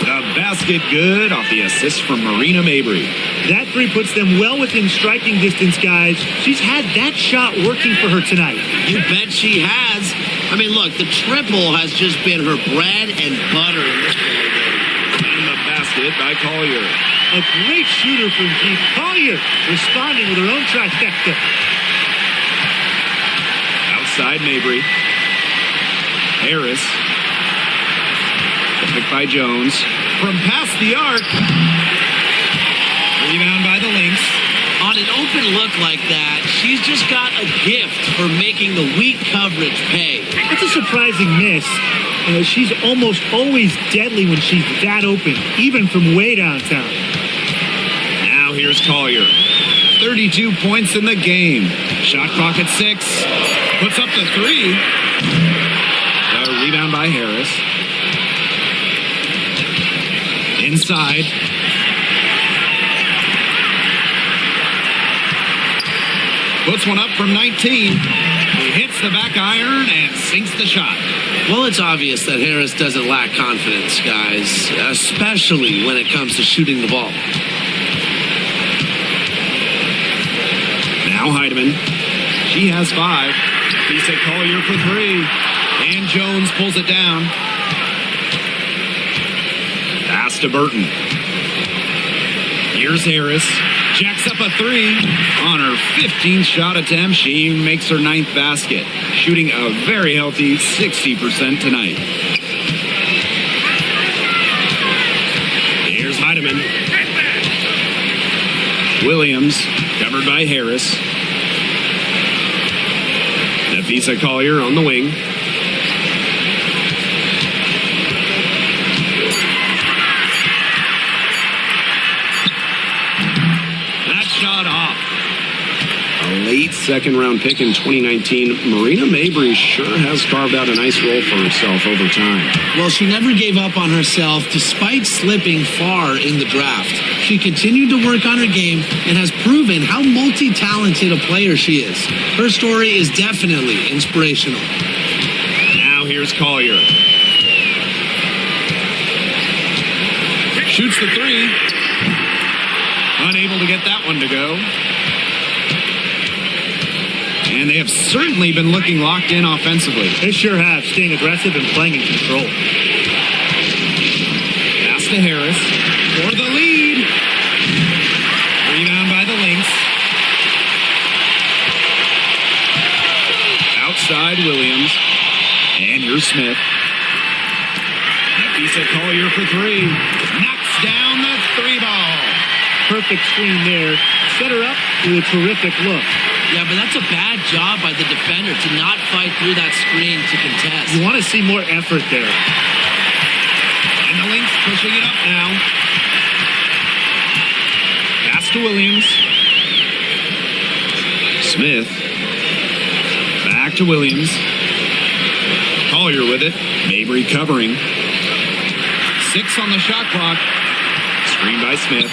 The basket good off the assist from Marina Mabry. That three puts them well within striking distance, guys. She's had that shot working for her tonight. You bet she has. I mean, look, the triple has just been her bread and butter in this ball game. And the basket by Collier. A great shooter from deep. Collier responding with her own trifecta. Outside Mabry. Harris. Picked by Jones. From past the arc. Rebound by the Lynx. On an open look like that, she's just got a gift for making the weak coverage pay. That's a surprising miss. She's almost always deadly when she's that open, even from way downtown. Now here's Collier. 32 points in the game. Shot clock at 6. Puts up the 3. The rebound by Harris. Inside. Puts one up from 19. He hits the back iron and sinks the shot. Well, it's obvious that Harris doesn't lack confidence, guys, especially when it comes to shooting the ball. Now Heidemann. She has 5. Lisa Collier for 3. And Jones pulls it down. Pass to Burton. Here's Harris. Jacks up a 3 on her 15th shot attempt. She makes her 9th basket, shooting a very healthy 60% tonight. Here's Heidemann. Williams, covered by Harris. Nafisa Collier on the wing. Shot off. A late second-round pick in 2019, Marina Mabry sure has carved out a nice role for herself over time. Well, she never gave up on herself despite slipping far in the draft. She continued to work on her game and has proven how multi-talented a player she is. Her story is definitely inspirational. Now here's Collier. Shoots the 3. Unable to get that one to go. And they have certainly been looking locked in offensively. They sure have, staying aggressive and playing in control. Pass to Harris for the lead. Rebound by the Lynx. Outside Williams. And here's Smith. Nafisa Collier for 3. Knocks down the 3 ball. Perfect screen there. Set her up with a terrific look. Yeah, but that's a bad job by the defender to not fight through that screen to contest. You want to see more effort there. And the Lynx pushing it up now. Pass to Williams. Smith. Back to Williams. Collier with it. Mabry covering. 6 on the shot clock. Screen by Smith.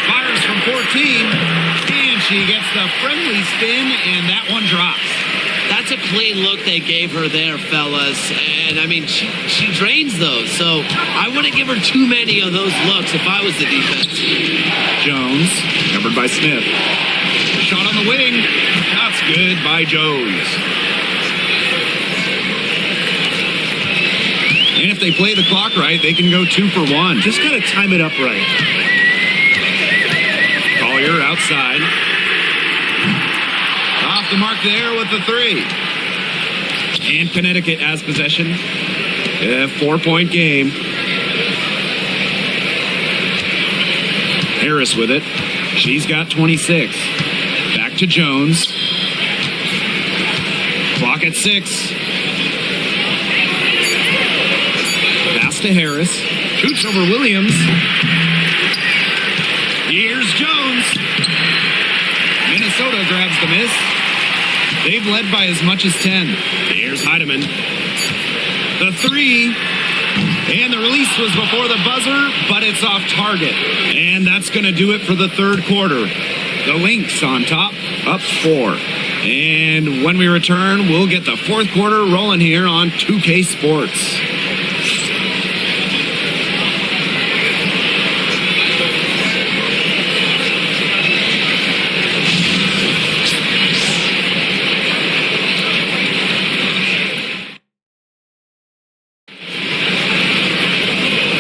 Fires from 14. And she gets the friendly spin, and that one drops. That's a clean look they gave her there, fellas. And, I mean, she drains those. So I wouldn't give her too many of those looks if I was the defense. Jones, covered by Smith. Shot on the wing. That's good by Jones. And if they play the clock right, they can go 2 for 1. Just got to time it up right. Collier outside. Off the mark there with the 3. And Connecticut has possession. A 4-point game. Harris with it. She's got 26. Back to Jones. Clock at 6. Pass to Harris. Shoots over Williams. Here's Jones. Minnesota grabs the miss. They've led by as much as 10. Here's Heidemann. The 3. And the release was before the buzzer, but it's off target. And that's going to do it for the third quarter. The Lynx on top, up 4. And when we return, we'll get the fourth quarter rolling here on 2K Sports.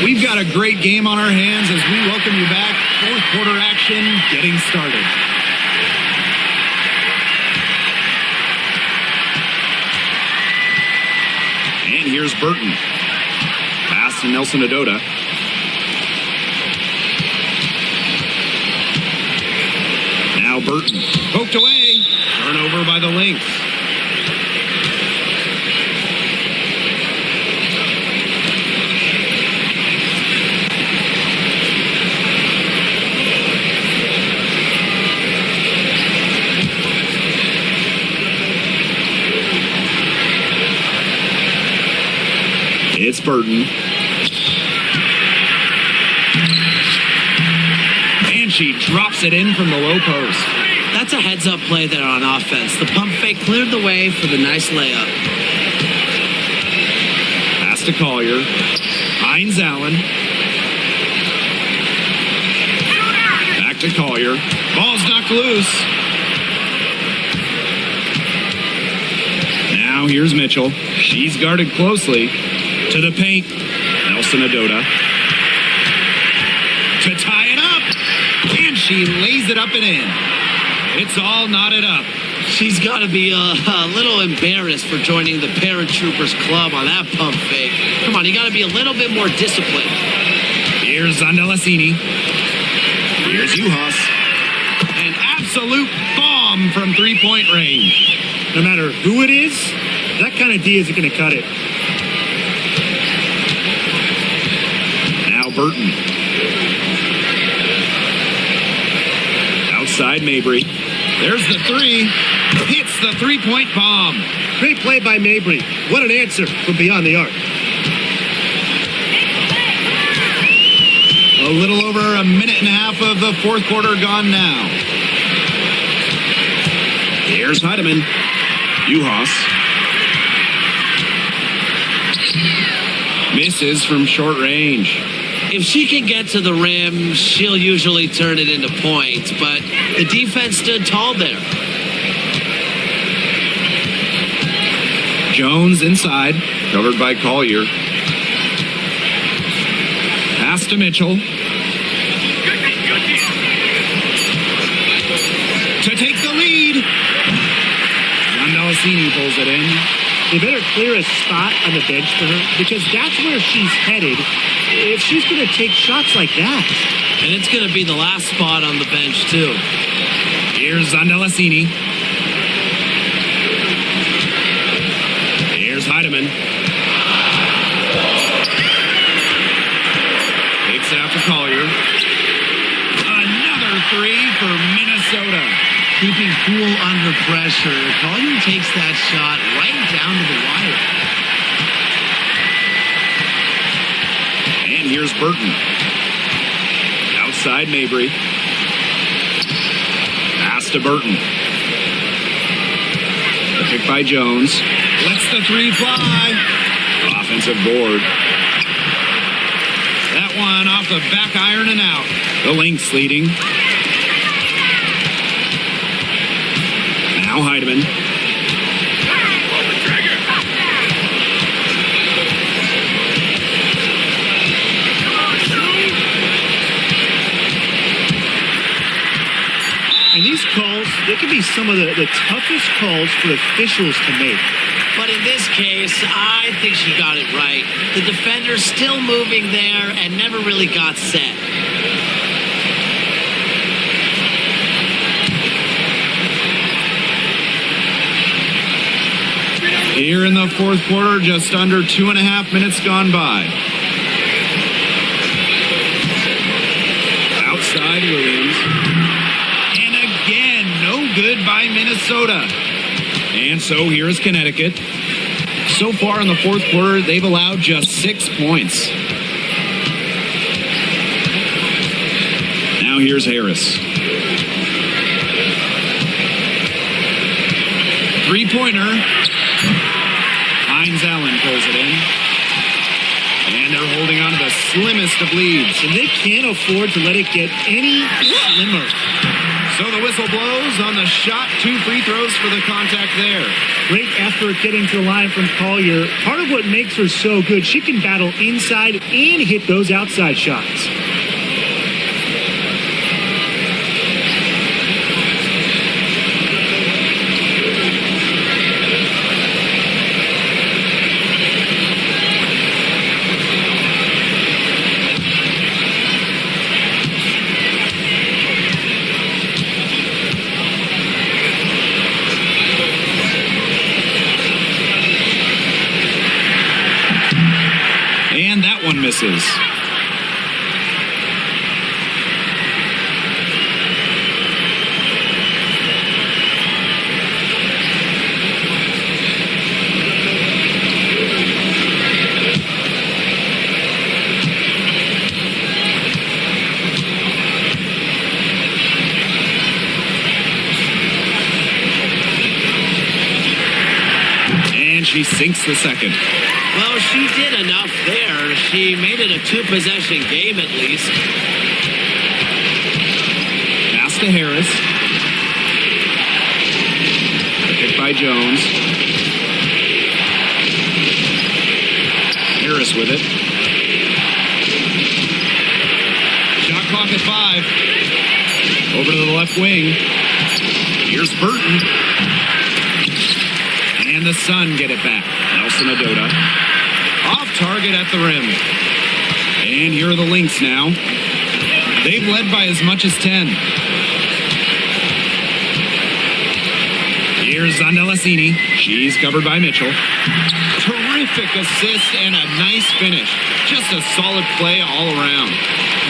We've got a great game on our hands as we welcome you back. Fourth quarter action getting started. And here's Burton. Pass to Nelson Adota. Now Burton. Poked away. Turnover by the Lynx. It's Burton. And she drops it in from the low post. That's a heads-up play there on offense. The pump fake cleared the way for the nice layup. Pass to Collier. Hines Allen. Back to Collier. Ball's knocked loose. Now here's Mitchell. She's guarded closely. To the paint. Nelson Adota. To tie it up. And she lays it up and in. It's all knotted up. She's got to be a little embarrassed for joining the Paratroopers Club on that pump fake. Come on, you got to be a little bit more disciplined. Here's Zandalasini. Here's Uhas. An absolute bomb from three-point range. No matter who it is, that kind of D isn't going to cut it. Burton. Outside Mabry. There's the 3. Hits the three-point bomb. Great play by Mabry. What an answer from beyond the arc. A little over a minute and a half of the fourth quarter gone now. Here's Heidemann. Uhas. Misses from short range. If she can get to the rim, she'll usually turn it into points, but the defense stood tall there. Jones inside, covered by Collier. Pass to Mitchell. To take the lead. Zandalasini pulls it in. They better clear a spot on the bench for her because that's where she's headed if she's going to take shots like that. And it's going to be the last spot on the bench, too. Here's Zandalasini. Here's Heidemann. Takes it out to Collier. Another 3 for Minnesota. Keeping cool under pressure. Collier takes that shot right down to the wire. here's Burton. Outside Mabry. Pass to Burton. The pick by Jones. Lets the three fly. Offensive board. That one off the back iron and out. The Lynx leading. Now Heidemann. And these calls, they can be some of the toughest calls for officials to make. But in this case, I think she got it right. The defender's still moving there and never really got set. Here in the fourth quarter, just under 2.5 minutes gone by. Outside Williams. And again, no good by Minnesota. And so here's Connecticut. So far in the fourth quarter, they've allowed just 6 points. Now here's Harris. Three-pointer. Hines Allen pulls it in. And they're holding on to the slimmest of leads. And they can't afford to let it get any slimmer. So the whistle blows on the shot. 2 free throws for the contact there. Great effort getting to the line from Collier. Part of what makes her so good, she can battle inside and hit those outside shots. One misses. And she sinks the second. Well, she did enough there. She made it a 2-possession game at least. Pass to Harris. Pick by Jones. Harris with it. Shot clock at 5. Over to the left wing. Here's Burton. And the Sun get it back. Nelson Adota. Off target at the rim. And here are the Lynx now. They've led by as much as 10. Here's Zandelasini. She's covered by Mitchell. Terrific assist and a nice finish. Just a solid play all around.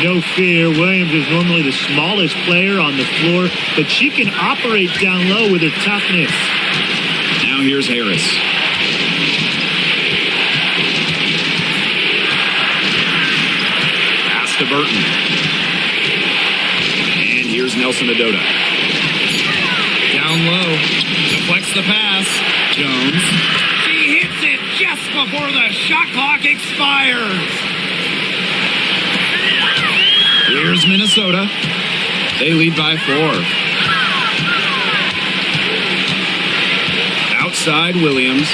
No fear, Williams is normally the smallest player on the floor, but she can operate down low with her toughness. Now here's Harris. Pass to Burton. And here's Nelson Adota. Down low. Deflects the pass. Jones. She hits it just before the shot clock expires. Here's Minnesota. They lead by 4. Outside Williams.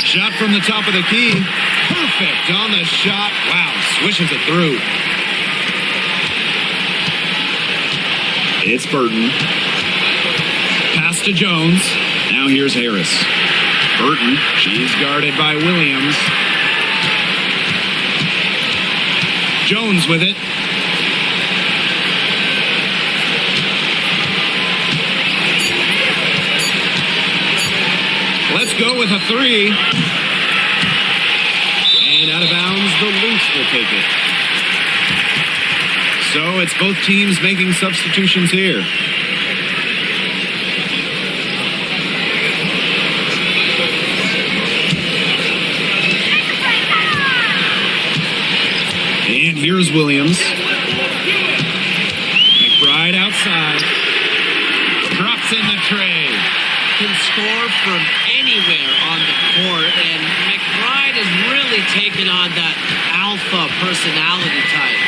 Shot from the top of the key. Perfect on the shot. Wow, swishes it through. It's Burton. Pass to Jones. Now here's Harris. Burton. She's guarded by Williams. Jones with it. Let's go with a 3. And out of bounds, the Lynx will take it. So it's both teams making substitutions here. Here's Williams. McBride outside. Drops in the tray. Can score from anywhere on the court, and McBride has really taken on that alpha personality type.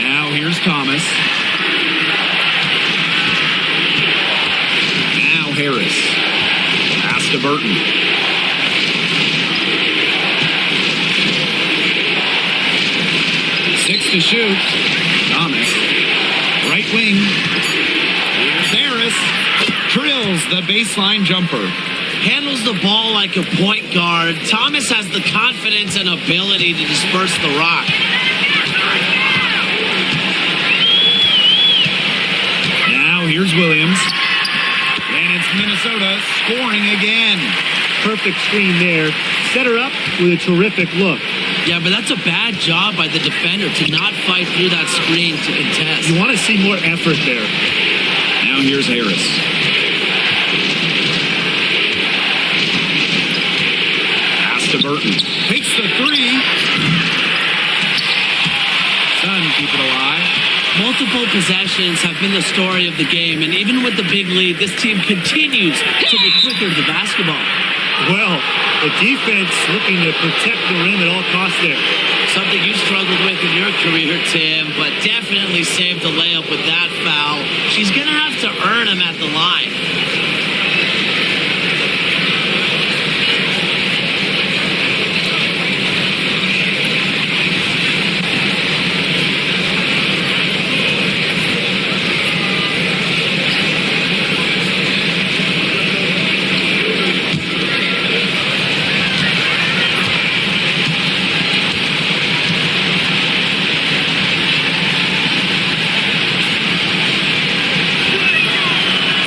Now here's Thomas. Now Harris. Pass to Burton. Six to shoot. Thomas. Right wing. Here's Harris. Drills the baseline jumper. Handles the ball like a point guard. Thomas has the confidence and ability to disperse the rock. Now here's Williams. And it's Minnesota scoring again. Perfect screen there. Set her up with a terrific look. Yeah, but that's a bad job by the defender to not fight through that screen to contest. You want to see more effort there. Now here's Harris. Pass to Burton. Takes the three. Sun keep it alive. Multiple possessions have been the story of the game, and even with the big lead, this team continues to be quicker to the basketball. Well, the defense looking to protect the rim at all costs there. Something you struggled with in your career, Tim, but definitely saved the layup with that foul. She's going to have to earn him at the line.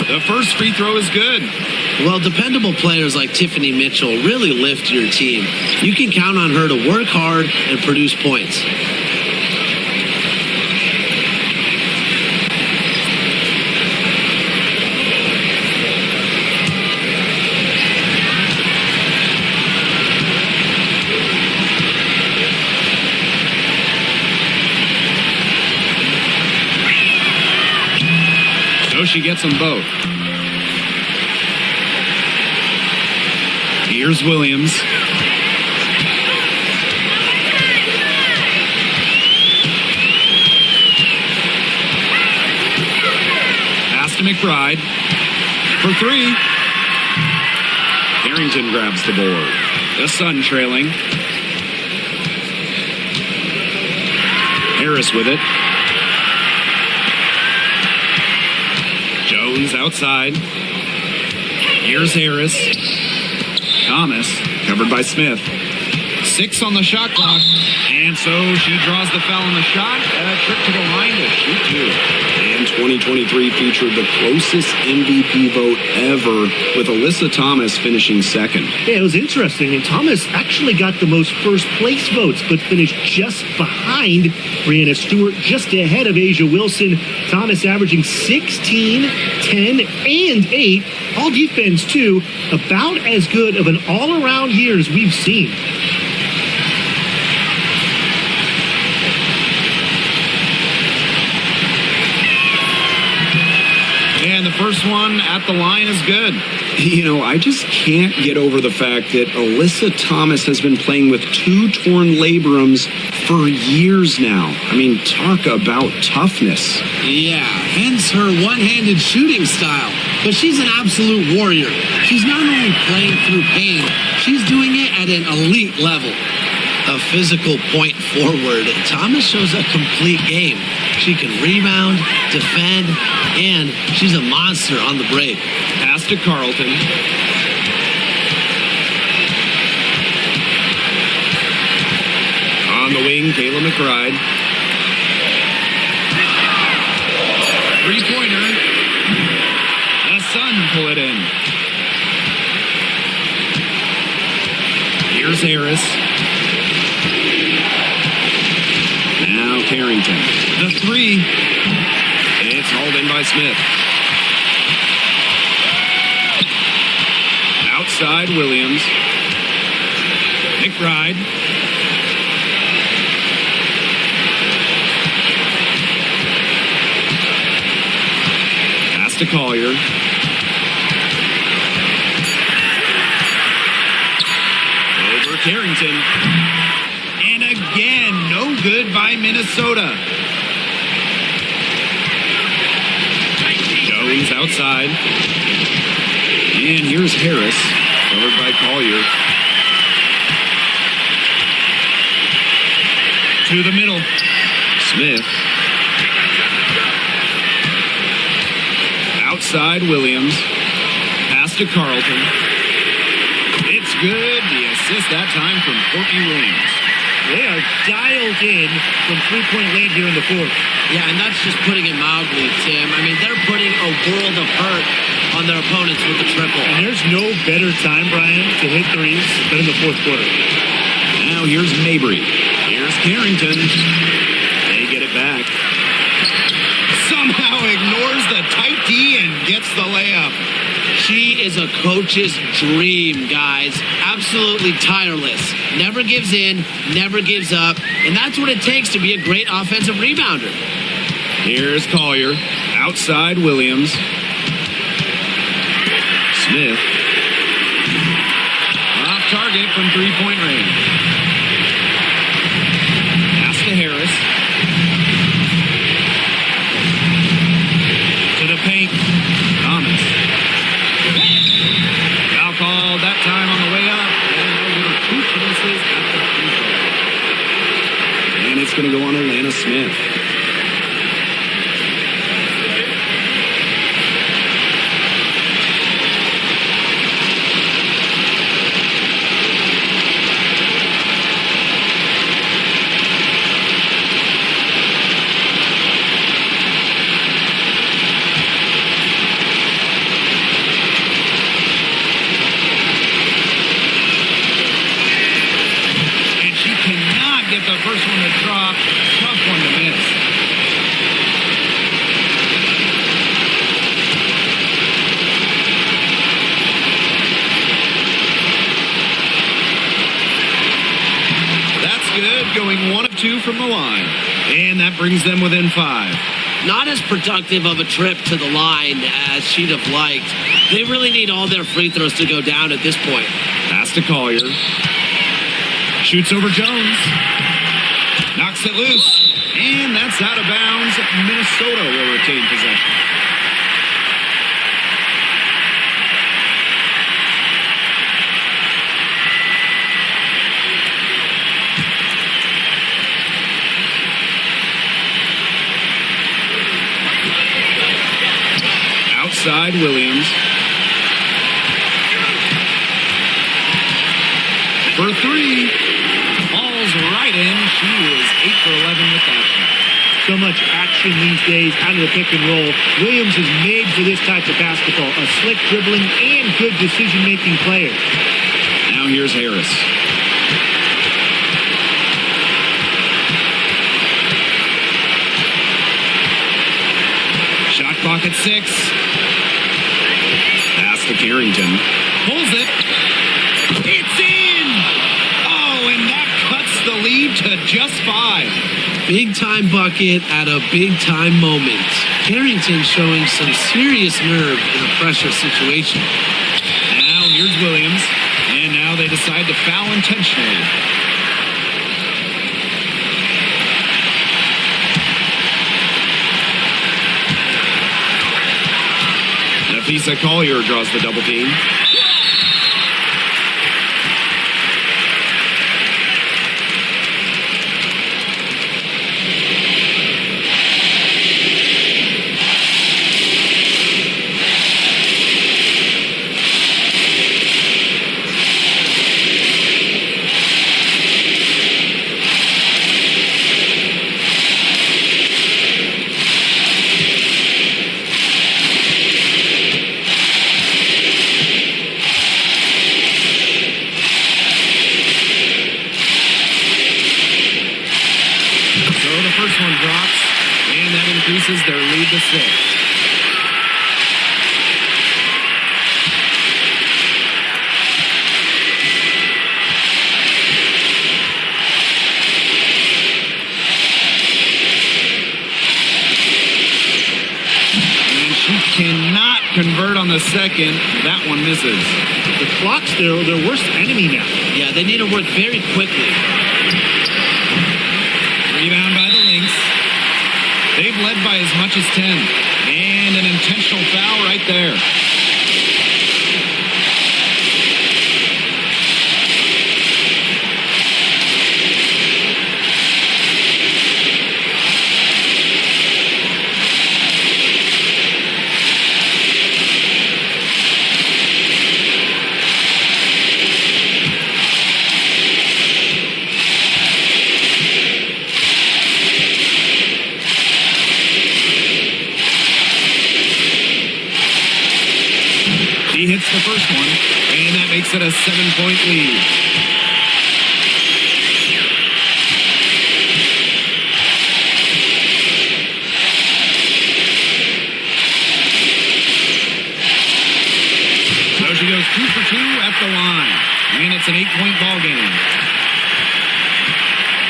The first free throw is good. Well, dependable players like Tiffany Mitchell really lift your team. You can count on her to work hard and produce points. So she gets them both. Here's Williams. Pass to McBride. For three. Harrington grabs the board. The Sun trailing. Harris with it. Jones outside. Here's Harris. Thomas, covered by Smith. 6 on the shot clock. And so she draws the foul on the shot. And a trip to the line to shoot two. And 2023 featured the closest MVP vote ever, with Alyssa Thomas finishing second. Yeah, it was interesting. And Thomas actually got the most first place votes, but finished just behind Brianna Stewart, just ahead of Asia Wilson. Thomas averaging 16, 10, and 8. All defense, too. About as good of an all-around year as we've seen. And the first one at the line is good. You know, I just can't get over the fact that Alyssa Thomas has been playing with 2 torn labrums for years now. I mean, talk about toughness. Yeah, hence her one-handed shooting style. But she's an absolute warrior. She's not only playing through pain, she's doing it at an elite level. A physical point forward, Thomas shows a complete game. She can rebound, defend, and she's a monster on the break. Pass to Carlton. On the wing, Kayla McBride. Three-pointer. The Sun pull it in. Here's Harris. Now Carrington. The three. It's hauled in by Smith. Outside Williams. McBride. Pass to Collier. Over Carrington. And again, no good by Minnesota. Jones outside. And here's Harris, covered by Collier. To the middle. Smith. Outside Williams. Pass to Carlton. It's good. The assist that time from Courtney Williams. They are dialed in from three-point land here in the fourth. Yeah, and that's just putting it mildly, Tim. I mean, they're putting a world of hurt on their opponents with the triple. And there's no better time, Brian, to hit threes than in the fourth quarter. Now here's Mabry. Here's Carrington. They get it back. Somehow ignores the tight D and gets the layup. She is a coach's dream, guys. Absolutely tireless. Never gives in, never gives up. And that's what it takes to be a great offensive rebounder. Here's Collier. Outside Williams. Smith. Off target from three-point range. Pass to Harris. To the paint. Thomas. Foul called that time on the way up. And two chances at the free throw. And it's going to go on Atlanta Smith. The first one to drop, tough one to miss. That's good, going 1 of 2 from the line. And that brings them within 5. Not as productive of a trip to the line as she'd have liked. They really need all their free throws to go down at this point. Pass to Collier. Shoots over Jones. Knocks it loose, and that's out of bounds. Minnesota will retain possession. Outside Williams. For 3. Falls right in. She is 8 for 11 with that shot. So much action these days out of the pick and roll. Williams is made for this type of basketball. A slick dribbling and good decision-making player. Now here's Harris. Shot clock at 6. Pass to Carrington. Pulls it. It's in! Oh, and that cuts the lead to just 5. Big time bucket at a big time moment. Carrington showing some serious nerve in a pressure situation. Now here's Williams. And now they decide to foul intentionally. Nafisa Collier draws the double team. First one drops, and that increases their lead to 6. And she cannot convert on the second. That one misses. The clock's their worst enemy now. Yeah, they need to work very quickly. Rebound by the Lynx. They've led by as much as 10. And an intentional foul right there. He hits the first one, and that makes it a 7-point lead. So she goes 2 for 2 at the line, and it's an 8-point ball game.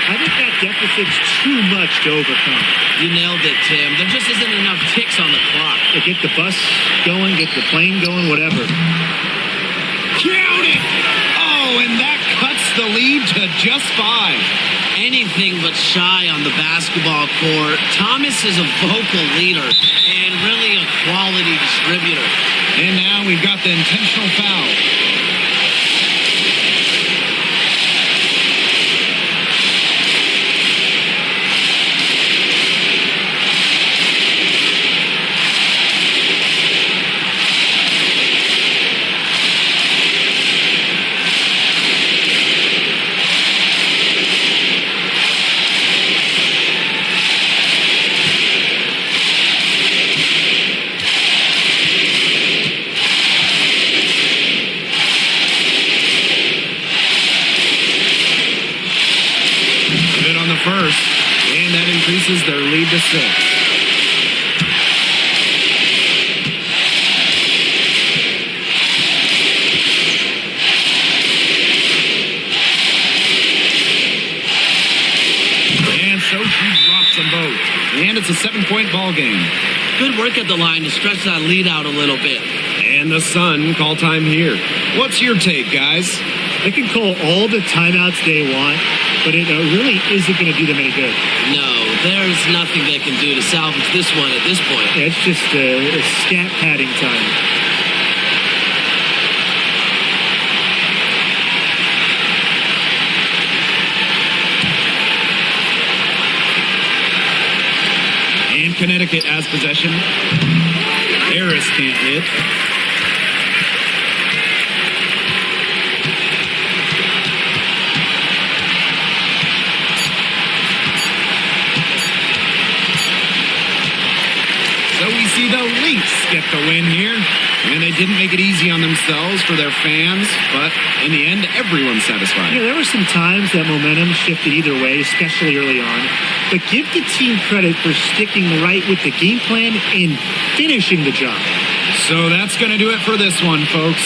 I think that deficit's too much to overcome. You nailed it, Tim. There just isn't enough ticks on the clock. To get the bus going, get the plane going, whatever. Count it! Oh, and that cuts the lead to just 5. Anything but shy on the basketball court. Thomas is a vocal leader and really a quality distributor. And now we've got the intentional foul. First, and that increases their lead to 6. And so she drops them both. And it's a 7-point ball game. Good work at the line to stretch that lead out a little bit. And the Sun call time here. What's your take, guys? They can call all the timeouts they want, but it really isn't going to do them any good. No, there's nothing they can do to salvage this one at this point. Yeah, it's just a stat padding time. And Connecticut has possession. Harris can't hit. So we see the Lynx get the win here. And they didn't make it easy on themselves for their fans, but in the end, everyone's satisfied. Yeah, there were some times that momentum shifted either way, especially early on. But give the team credit for sticking right with the game plan and finishing the job. So that's going to do it for this one, folks.